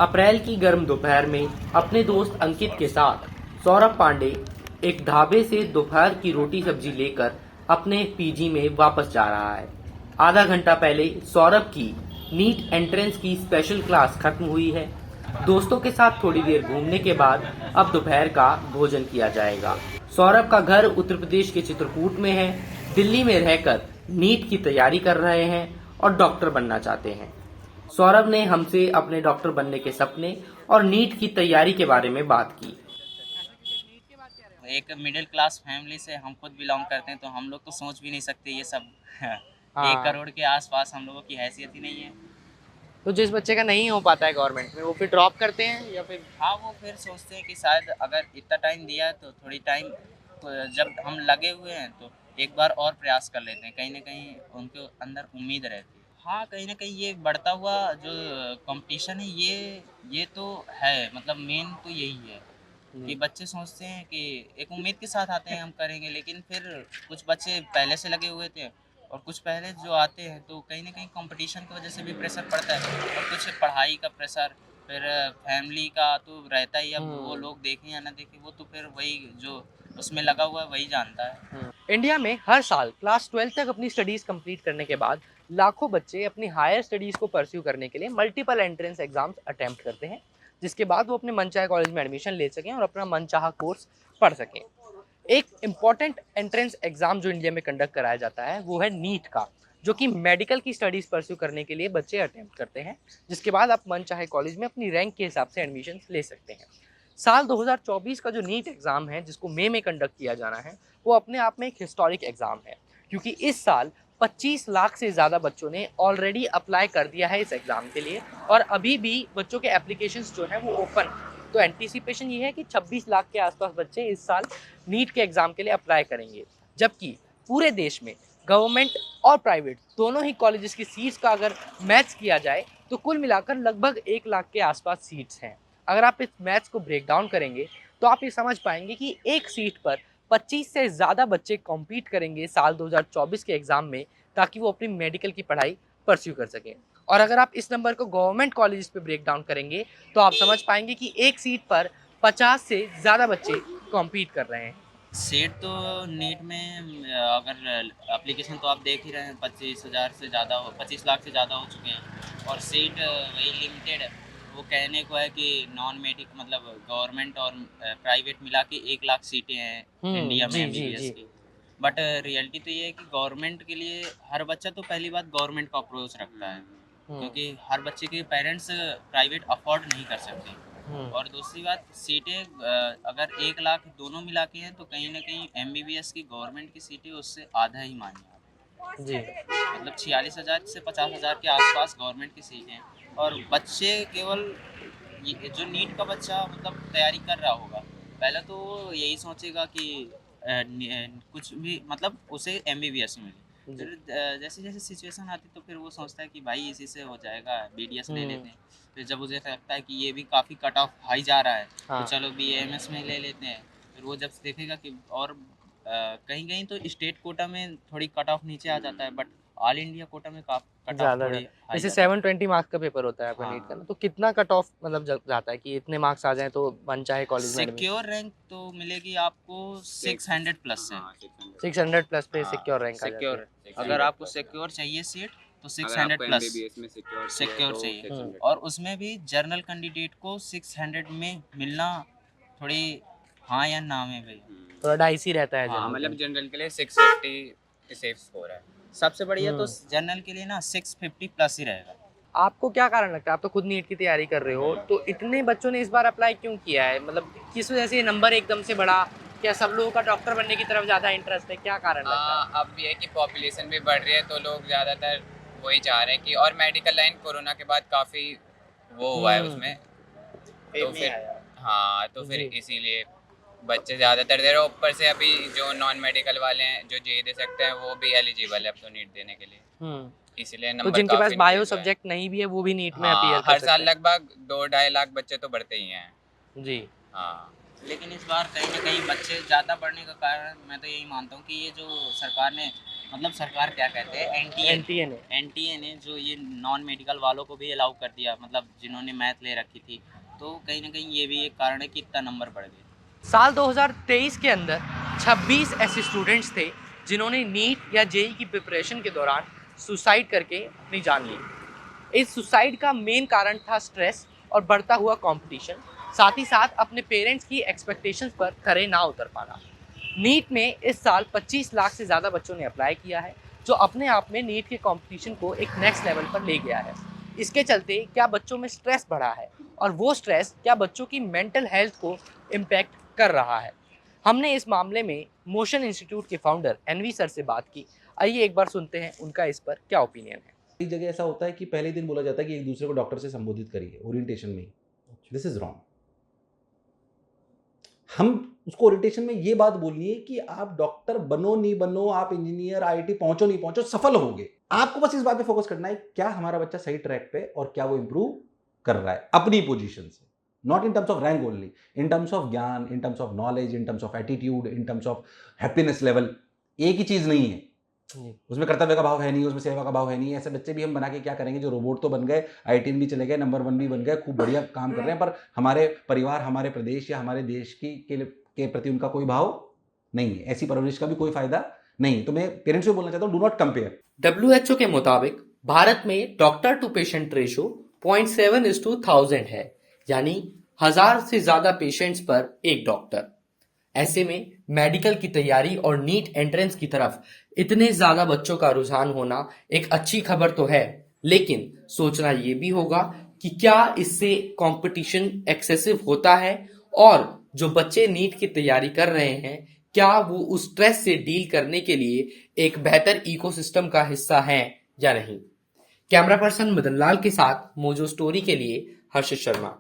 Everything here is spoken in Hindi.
अप्रैल की गर्म दोपहर में अपने दोस्त अंकित के साथ सौरभ पांडे एक ढाबे से दोपहर की रोटी सब्जी लेकर अपने पीजी में वापस जा रहा है। आधा घंटा पहले सौरभ की नीट एंट्रेंस की स्पेशल क्लास खत्म हुई है। दोस्तों के साथ थोड़ी देर घूमने के बाद अब दोपहर का भोजन किया जाएगा। सौरभ का घर उत्तर प्रदेश के चित्रकूट में है। दिल्ली में रहकर नीट की तैयारी कर रहे हैं और डॉक्टर बनना चाहते हैं। सौरभ ने हमसे अपने डॉक्टर बनने के सपने और नीट की तैयारी के बारे में बात की। एक मिडिल क्लास फैमिली से हम खुद बिलोंग करते हैं, तो हम लोग तो सोच भी नहीं सकते ये सब। 1 करोड़ के आसपास हम लोगों की हैसियत ही नहीं है। तो जिस बच्चे का नहीं हो पाता है गवर्नमेंट में, वो फिर ड्रॉप करते हैं या फिर हाँ, वो फिर सोचते हैं कि शायद अगर इतना टाइम दिया है तो थोड़ी टाइम, तो जब हम लगे हुए हैं तो एक बार और प्रयास कर लेते हैं। कहीं ना कहीं उनके अंदर उम्मीद रहती है। हाँ, कहीं ना कहीं ये बढ़ता हुआ जो कंपटीशन है, ये तो है। मतलब मेन तो यही है कि बच्चे सोचते हैं कि एक उम्मीद के साथ आते हैं हम करेंगे, लेकिन फिर कुछ बच्चे पहले से लगे हुए थे और कुछ पहले जो आते हैं, तो कहीं ना कहीं कंपटीशन की वजह से भी प्रेशर पड़ता है और कुछ पढ़ाई का प्रेशर, फिर फैमिली का तो रहता ही। अब वो लोग देखें या ना देखें, वो तो फिर वही जो उसमें लगा हुआ है वही जानता है। इंडिया में हर साल क्लास 12 तक अपनी स्टडीज कंप्लीट करने के बाद लाखों बच्चे अपनी हायर स्टडीज को परस्यू करने के लिए मल्टीपल एंट्रेंस एग्जाम्स अटेम्प्ट करते हैं, जिसके बाद वो अपने मनचाहे कॉलेज में एडमिशन ले सकें और अपना मनचाहा कोर्स पढ़ सकें। एक इम्पॉर्टेंट एंट्रेंस एग्जाम जो इंडिया में कंडक्ट कराया जाता है वो है नीट का, जो कि मेडिकल की स्टडीज परस्यू करने के लिए बच्चे अटेम्प्ट करते हैं, जिसके बाद आप मनचाहे कॉलेज में अपनी रैंक के हिसाब से एडमिशन ले सकते हैं। साल 2024 का जो नीट एग्जाम है, जिसको मई में कंडक्ट किया जाना है, वो अपने आप में एक हिस्टोरिक एग्जाम है, क्योंकि इस साल 25 लाख से ज़्यादा बच्चों ने ऑलरेडी अप्लाई कर दिया है इस एग्ज़ाम के लिए और अभी भी बच्चों के एप्लीकेशंस जो हैं वो ओपन। तो एंटीसिपेशन ये है कि 26 लाख के आसपास बच्चे इस साल नीट के एग्ज़ाम के लिए अप्लाई करेंगे, जबकि पूरे देश में गवर्नमेंट और प्राइवेट दोनों ही कॉलेजेस की सीट्स का अगर मैच किया जाए तो कुल मिलाकर लगभग 1 लाख के आसपास सीट्स हैं। अगर आप इस मैथ्स को ब्रेक डाउन करेंगे तो आप ये समझ पाएंगे कि एक सीट पर 25 से ज़्यादा बच्चे कॉम्पीट करेंगे साल 2024 के एग्ज़ाम में, ताकि वो अपनी मेडिकल की पढ़ाई परस्यू कर सकें। और अगर आप इस नंबर को गवर्नमेंट कॉलेज पे ब्रेक डाउन करेंगे तो आप समझ पाएंगे कि एक सीट पर 50 से ज़्यादा बच्चे कॉम्पीट कर रहे हैं। सीट तो नीट में अगर एप्लीकेशन तो आप देख ही रहे हैं, 25,000 से ज़्यादा हो, 25 लाख से ज़्यादा हो चुके हैं और सीट वही लिमिटेड है। वो कहने को है कि नॉन मेडिक मतलब गवर्नमेंट और प्राइवेट मिला के 1 लाख सीटें हैं इंडिया में जी जी एमबीबीएस जी। की। बट रियलिटी तो ये है कि गवर्नमेंट के लिए हर बच्चा तो पहली बात गवर्नमेंट का अप्रोच रखता है, क्योंकि हर बच्चे के पेरेंट्स प्राइवेट अफोर्ड नहीं कर सकते। और दूसरी बात, सीटें अगर 1 लाख दोनों मिला के हैं तो कहीं ना कहीं एमबीबीएस की गवर्नमेंट की सीटें उससे आधा ही मानिए। जी मतलब 46,000 से 50,000 के आसपास गवर्नमेंट की सीटें हैं और बच्चे केवल ये जो नीट का बच्चा मतलब तैयारी कर रहा होगा, पहले तो वो यही सोचेगा कि कुछ भी मतलब उसे एमबीबीएस मिले। फिर जैसे जैसे सिचुएशन आती तो फिर वो सोचता है कि भाई इसी से हो जाएगा, बीडीएस ले लेते हैं। फिर जब मुझे लगता है कि ये भी काफ़ी कट ऑफ हाई जा रहा है तो चलो बीएमएस में ले लेते हैं। फिर वो जब देखेगा कि और कहीं कहीं तो स्टेट कोटा में थोड़ी कट ऑफ नीचे आ जाता है, बट ऑल इंडिया कोटा में कट ऑफ ज़्यादा थोड़ी हाई जैसे जाता है। 720 मार्क्स का पेपर होता है आपका नीट का ना, हाँ, तो कितना कट ऑफ मतलब जाता है कि इतने मार्क्स आ जाए तो मन चाहे कॉलेज में एडमिशन? सिक्योर रैंक तो मिलेगी आपको 600 प्लस से। 600 प्लस पे हाँ, सिक्योर रैंक आ जाती सिक्योर। है। अगर आपको सिक्योर चाहिए सीट तो 600 प्लस सिक्योर चाहिए, और उसमें भी जर्नल कैंडिडेट को 600 में मिलना थोड़ी हाँ या ना में भाई। थोड़ा डाइसी रहता है हाँ, जनरल मतलब का। जनरल के लिए 650 सेफ स्कोर है। सबसे बढ़िया तो जनरल के लिए ना 650 प्लस ही रहेगा। आपको क्या कारण लगता है, आप तो खुद नीट की तैयारी कर रहे हो, तो इतने बच्चों ने इस बार अप्लाई क्यों किया है? मतलब किस वजह से ये नंबर एकदम से बढ़ा? क्या सब लोगों का डॉक्टर बनने की तरफ ज़्यादा इंटरेस्ट है? क्या कारण लगता है? अब ये है कि पॉपुलेशन भी बढ़ रही है तो लोग ज़्यादातर वही चाह रहे हैं कि, और मेडिकल लाइन कोरोना के बाद काफ़ी वो हुआ है उसमें, तो फिर हाँ तो फिर जी। इसीलिए बच्चे ज़्यादातर दे रहे हैं। ऊपर से अभी जो नॉन मेडिकल वाले हैं जो जे दे सकते हैं वो भी एलिजिबल है अब तो नीट देने के लिए, इसीलिए तो नंबर जिनके पास काफ़ी बायो इंक्रीज हुआ है। सब्जेक्ट नहीं भी है वो भी नीट में हाँ, अपीयर कर हर सकते साल हैं। लगभग 2-2.5 लाख बच्चे तो बढ़ते ही हैं। जी। हाँ, लेकिन इस बार कहीं ना कहीं बच्चे ज़्यादा बढ़ने का कारण मैं तो यही मानता हूँ कि ये जो सरकार ने मतलब सरकार क्या कहते हैं, NTA ने। एनटीए ने जो ये नॉन मेडिकल वालों को भी अलाउ कर दिया, मतलब जिन्होंने मैथ ले रखी थी, तो कहीं ना कहीं ये भी एक कारण है कि इतना नंबर बढ़ गए। साल 2023 के अंदर 26 ऐसे स्टूडेंट्स थे जिन्होंने नीट या जेई की प्रिपरेशन के दौरान सुसाइड करके अपनी जान ली। इस सुसाइड का मेन कारण था स्ट्रेस और बढ़ता हुआ कंपटीशन, साथ ही साथ अपने पेरेंट्स की एक्सपेक्टेशंस पर खरे ना उतर पाना। नीट में इस साल 25 लाख से ज़्यादा बच्चों ने अप्लाई किया है, जो अपने आप में नीट के कंपटीशन को एक नेक्स्ट लेवल पर ले गया है। इसके चलते क्या बच्चों में स्ट्रेस बढ़ा है और वो स्ट्रेस क्या बच्चों की मेंटल हेल्थ को इम्पैक्ट कर रहा है। हमने इस मामले में मोशन इंस्टीट्यूट के फाउंडर एनवी सर से बात की। आइए एक बार सुनते हैं उनका इस पर क्या ओपिनियन है। कई जगह ऐसा होता है कि पहले दिन बोला जाता है कि एक दूसरे को डॉक्टर से संबोधित करिए ओरिएंटेशन में। This is wrong. हम उसको ओरिएंटेशन में ये बात बोलिए कि आप डॉक्टर बनो नहीं बनो, आप इंजीनियर आईआईटी पहुंचो नहीं पहुंचो, सफल होगे। आपको बस इस बात पे फोकस करना है क्या हमारा बच्चा सही ट्रैक पे और क्या वो इंप्रूव कर रहा है अपनी पोजीशन से, not in terms of rank only, in terms of gyan, in terms of knowledge, in terms of attitude, in terms of happiness level. एक ही चीज नहीं है, उसमें कर्तव्य का भाव है नहीं, उसमें सेवा का भाव है नहीं। ऐसे बच्चे भी हम बना के क्या करेंगे जो रोबोट तो बन गए, आईटी भी चले गए, नंबर 1 भी बन गए, खूब बढ़िया काम कर रहे हैं, पर हमारे परिवार, हमारे प्रदेश या हमारे देश के प्रति उनका कोई भाव नहीं है। ऐसी परवरिश का भी कोई फायदा नहीं। तो मैं पेरेंट्स को बोलना चाहता हूँ, डू नॉट कंपेयर। WHO के मुताबिक भारत में डॉक्टर टू पेशेंट रेशो 0.7:1000 है, यानी 1000 से ज्यादा पेशेंट्स पर एक डॉक्टर। ऐसे में मेडिकल की तैयारी और नीट एंट्रेंस की तरफ इतने ज्यादा बच्चों का रुझान होना एक अच्छी खबर तो है, लेकिन सोचना ये भी होगा कि क्या इससे कंपटीशन एक्सेसिव होता है और जो बच्चे नीट की तैयारी कर रहे हैं क्या वो उस स्ट्रेस से डील करने के लिए एक बेहतर इकोसिस्टम का हिस्सा हैं या नहीं। कैमरा पर्सन मदन लाल के साथ मोजो स्टोरी के लिए हर्षित शर्मा।